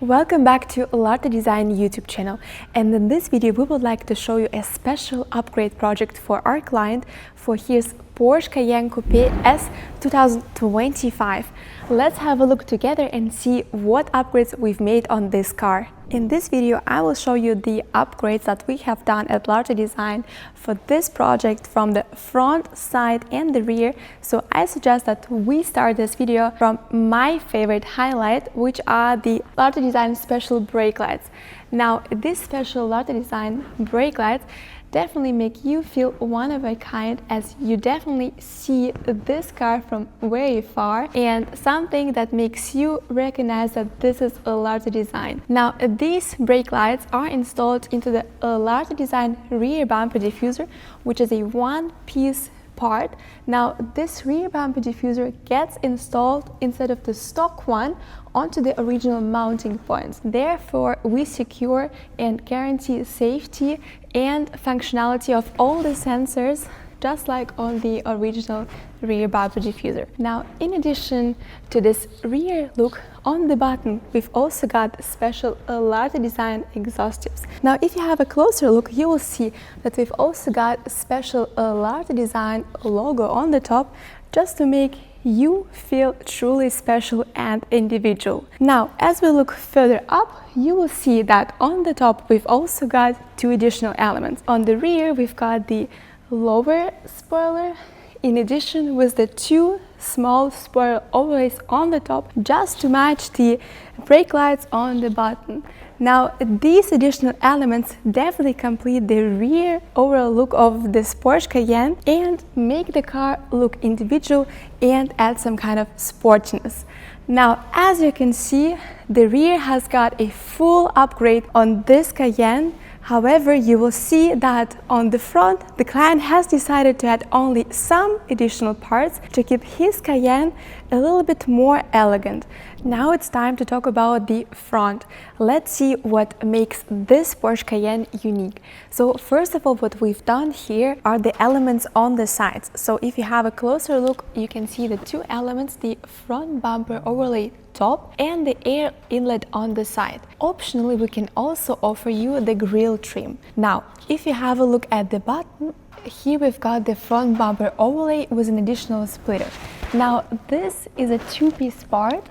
Welcome back to LARTE Design YouTube channel, and in this video we would like to show you a special upgrade project for our client for his Porsche Cayenne Coupe S 2025. Let's have a look together and see what upgrades we've made on this car. In this video I will show you the upgrades that we have done at LARTE Design for this project from the front, side and the rear. So I suggest that we start this video from my favorite highlight, which are the LARTE Design special brake lights. Now these special LARTE Design brake lights definitely make you feel one of a kind, as you definitely see this car from very far, and something that makes you recognize that this is a LARTE Design. Now these brake lights are installed into the LARTE Design rear bumper diffuser, which is a one-piece part. Now this rear bumper diffuser gets installed instead of the stock one onto the original mounting points. Therefore, we secure and guarantee safety and functionality of all the sensors, just like on the original rear bumper diffuser. Now, in addition to this rear look, on the button we've also got special LARTE Design exhaust tips. Now, if you have a closer look, you will see that we've also got special LARTE Design logo on the top, just to make you feel truly special and individual. Now, as we look further up, you will see that on the top we've also got two additional elements. On the rear we've got the lower spoiler, in addition with the two small spoiler overlays on the top, just to match the brake lights on the button. Now these additional elements definitely complete the rear overall look of this Porsche Cayenne and make the car look individual and add some kind of sportiness. Now, as you can see, the rear has got a full upgrade on this Cayenne. However, you will see that on the front, the client has decided to add only some additional parts to keep his Cayenne a little bit more elegant. Now it's time to talk about the front. Let's see what makes this Porsche Cayenne unique. So first of all, what we've done here are the elements on the sides. So if you have a closer look, you can see the two elements, the front bumper overlay top and the air inlet on the side. Optionally, we can also offer you the grille trim. Now, if you have a look at the button, here we've got the front bumper overlay with an additional splitter. Now this is a two-piece part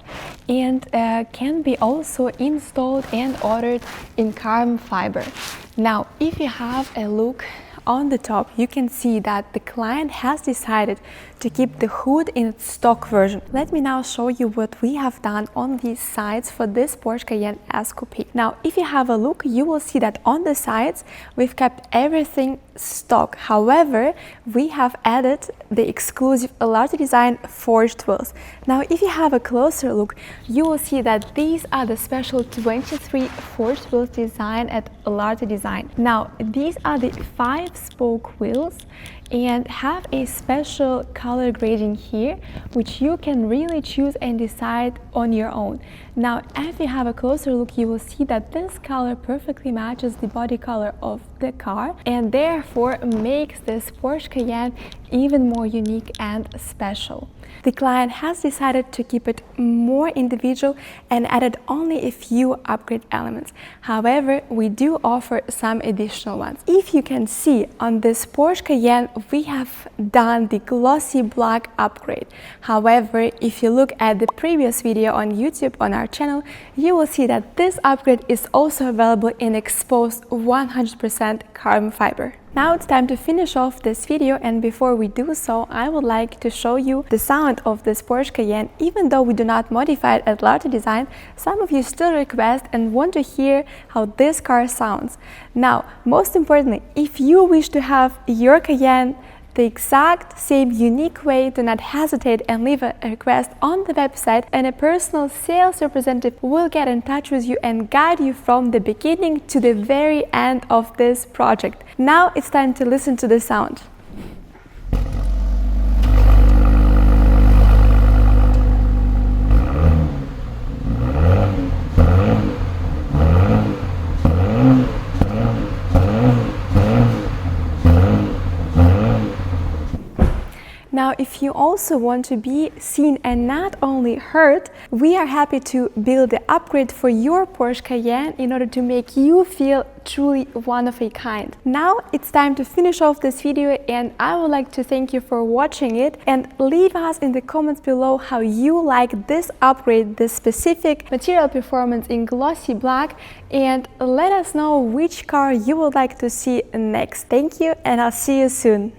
and can be also installed and ordered in carbon fiber. Now if you have a look on the top, you can see that the client has decided to keep the hood in its stock version. Let me now show you what we have done on these sides for this Porsche Cayenne S Coupe. Now, if you have a look, you will see that on the sides, we've kept everything stock. However, we have added the exclusive LARTE Design forged wheels. Now, if you have a closer look, you will see that these are the special 23 forged wheels designed at LARTE Design. Now, these are the 5-spoke wheels and have a special color grading here, which you can really choose and decide on your own. Now, if you have a closer look, you will see that this color perfectly matches the body color of the car and therefore makes this Porsche Cayenne even more unique and special. The client has decided to keep it more individual and added only a few upgrade elements. However, we do offer some additional ones. If you can see, on this Porsche Cayenne, we have done the glossy black upgrade. However, if you look at the previous video on YouTube on our channel, you will see that this upgrade is also available in exposed 100% carbon fiber. Now it's time to finish off this video, and before we do so, I would like to show you the sound of this Porsche Cayenne. Even though we do not modify it at LARTE Design, some of you still request and want to hear how this car sounds. Now, most importantly, if you wish to have your Cayenne the exact same unique way, do not hesitate and leave a request on the website, and a personal sales representative will get in touch with you and guide you from the beginning to the very end of this project. Now it's time to listen to the sound. Now, if you also want to be seen and not only heard, we are happy to build the upgrade for your Porsche Cayenne in order to make you feel truly one of a kind. Now it's time to finish off this video, and I would like to thank you for watching it, and leave us in the comments below how you like this upgrade, this specific material performance in glossy black, and let us know which car you would like to see next. Thank you, and I'll see you soon.